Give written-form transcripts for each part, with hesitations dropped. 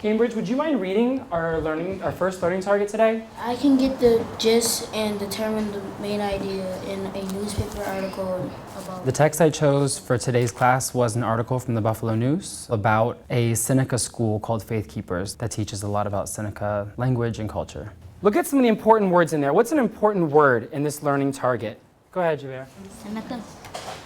Cambridge, would you mind reading our first learning target today? I can get the gist and determine the main idea in a newspaper article about... The text I chose for today's class was an article from the Buffalo News about a Seneca school called Faith Keepers that teaches a lot about Seneca language and culture. Look at some of the important words in there. What's an important word in this learning target? Go ahead, Javier. Seneca.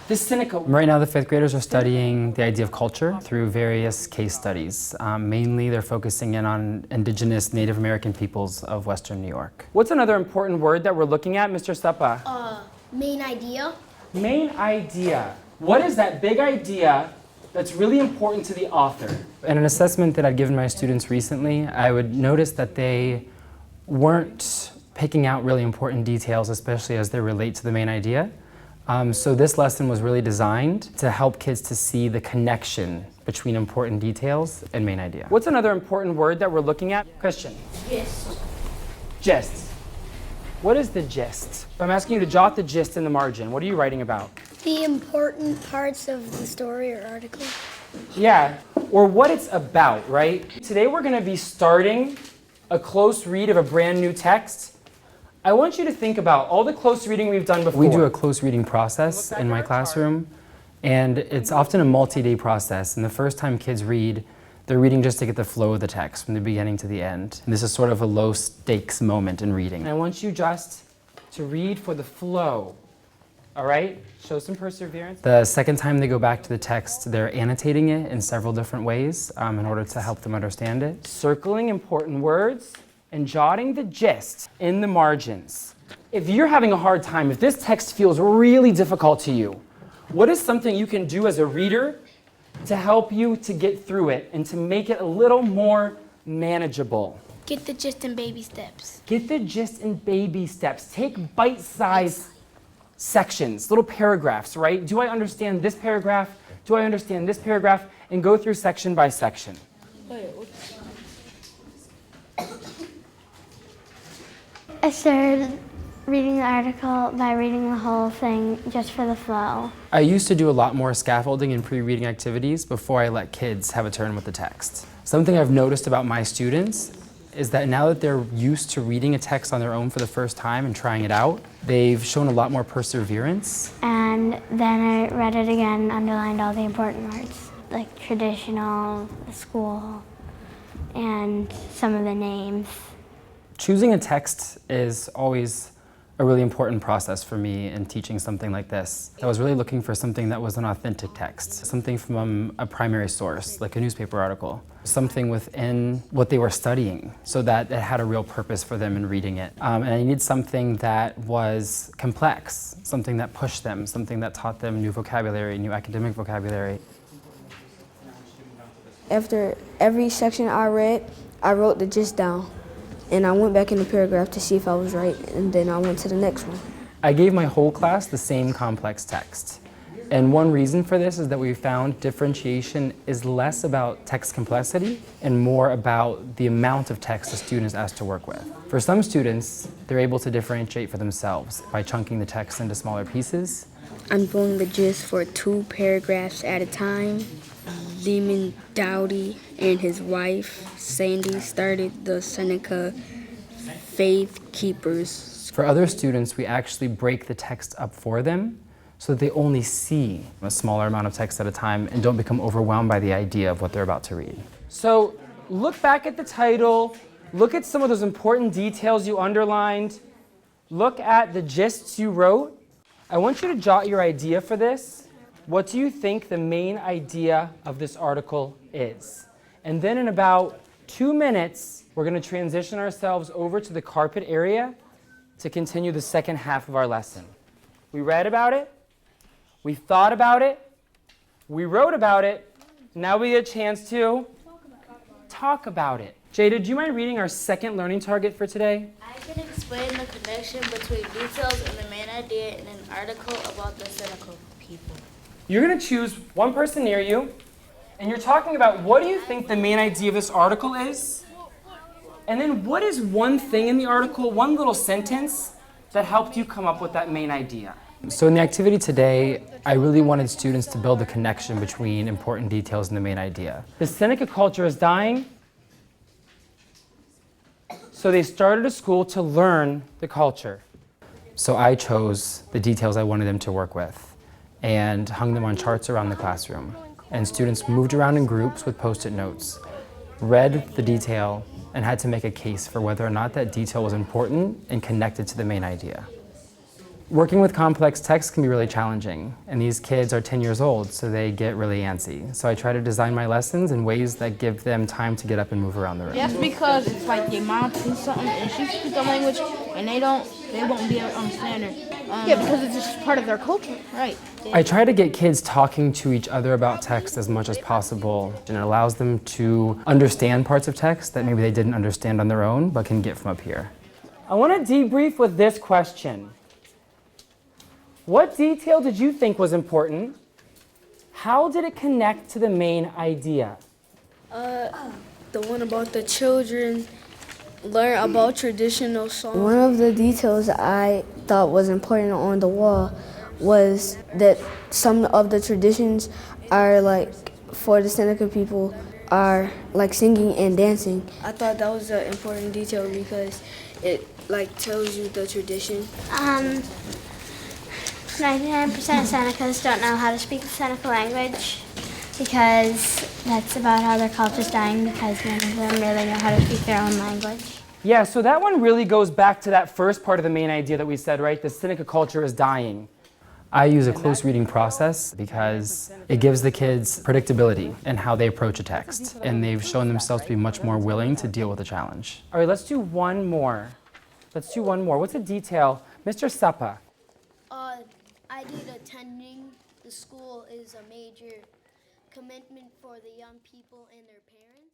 This Seneca. Right now, the fifth graders are studying the idea of culture through various case studies. Mainly, they're focusing in on indigenous Native American peoples of Western New York. What's another important word that we're looking at, Mr. Suppa? Main idea. Main idea. What is that big idea that's really important to the author? In an assessment that I'd given my students recently, I would notice that they weren't picking out really important details, especially as they relate to the main idea. So this lesson was really designed to help kids to see the connection between important details and main idea. What's another important word that we're looking at? Christian. Gist. Gist. What is the gist? I'm asking you to jot the gist in the margin. What are you writing about? The important parts of the story or article. Yeah, or what it's about, right? Today we're going to be starting a close read of a brand new text. I want you to think about all the close reading we've done before. We do a close reading process in my classroom, and it's often a multi-day process. And the first time kids read, they're reading just to get the flow of the text from the beginning to the end. And this is sort of a low-stakes moment in reading. And I want you just to read for the flow, all right? Show some perseverance. The second time they go back to the text, they're annotating it in several different ways in order to help them understand it. Circling important words and jotting the gist in the margins. If you're having a hard time, if this text feels really difficult to you, what is something you can do as a reader to help you to get through it and to make it a little more manageable? Get the gist in baby steps. Get the gist in baby steps. Take bite-sized sections, little paragraphs, right? Do I understand this paragraph? Do I understand this paragraph? And go through section by section. I started reading the article by reading the whole thing just for the flow. I used to do a lot more scaffolding and pre-reading activities before I let kids have a turn with the text. Something I've noticed about my students is that now that they're used to reading a text on their own for the first time and trying it out, they've shown a lot more perseverance. And then I read it again and underlined all the important words, like traditional, the school, and some of the names. Choosing a text is always a really important process for me in teaching something like this. I was really looking for something that was an authentic text, something from a primary source, like a newspaper article, something within what they were studying so that it had a real purpose for them in reading it. And I needed something that was complex, something that pushed them, something that taught them new vocabulary, new academic vocabulary. After every section I read, I wrote the gist down. And I went back in the paragraph to see if I was right, and then I went to the next one. I gave my whole class the same complex text. And one reason for this is that we found differentiation is less about text complexity and more about the amount of text a student is asked to work with. For some students, they're able to differentiate for themselves by chunking the text into smaller pieces. I'm doing the gist for 2 paragraphs at a time. Lehman Dowdy and his wife, Sandy, started the Seneca Faith Keepers. For other students, we actually break the text up for them so that they only see a smaller amount of text at a time and don't become overwhelmed by the idea of what they're about to read. So look back at the title, look at some of those important details you underlined, look at the gists you wrote. I want you to jot your idea for this. What do you think the main idea of this article is? And then in about 2 minutes, we're going to transition ourselves over to the carpet area to continue the second half of our lesson. We read about it, we thought about it, we wrote about it, now we get a chance to talk about it. Jada, do you mind reading our second learning target for today? I can explain the connection between details and the main idea in an article about the Seneca people. You're going to choose one person near you, and you're talking about what do you think the main idea of this article is? And then what is one thing in the article, one little sentence, that helped you come up with that main idea? So in the activity today, I really wanted students to build a connection between important details and the main idea. The Seneca culture is dying, So they started a school to learn the culture. So I chose the details I wanted them to work with and hung them on charts around the classroom. And students moved around in groups with Post-it notes, read the detail, and had to make a case for whether or not that detail was important and connected to the main idea. Working with complex text can be really challenging, and these kids are 10 years old, so they get really antsy. So I try to design my lessons in ways that give them time to get up and move around the room. That's because it's like your mom speaks something and she speaks the language and they won't be able to understand her. Yeah, because it's just part of their culture. Right. I try to get kids talking to each other about text as much as possible, and it allows them to understand parts of text that maybe they didn't understand on their own, but can get from up here. I want to debrief with this question. What detail did you think was important? How did it connect to the main idea? The one about the children learn about traditional songs. One of the details I thought was important on the wall was that some of the traditions are like, for the Seneca people, are like singing and dancing. I thought that was an important detail because it like tells you the tradition. 99% of Senecas don't know how to speak the Seneca language because that's about how their culture's dying because none of them really know how to speak their own language. Yeah, so that one really goes back to that first part of the main idea that we said, right? The Seneca culture is dying. I use a close reading process because it gives the kids predictability in how they approach a text, and they've shown themselves to be much more willing to deal with a challenge. All right, let's do one more. What's a detail? Mr. Sapa. I did attending the school is a major commitment for the young people and their parents.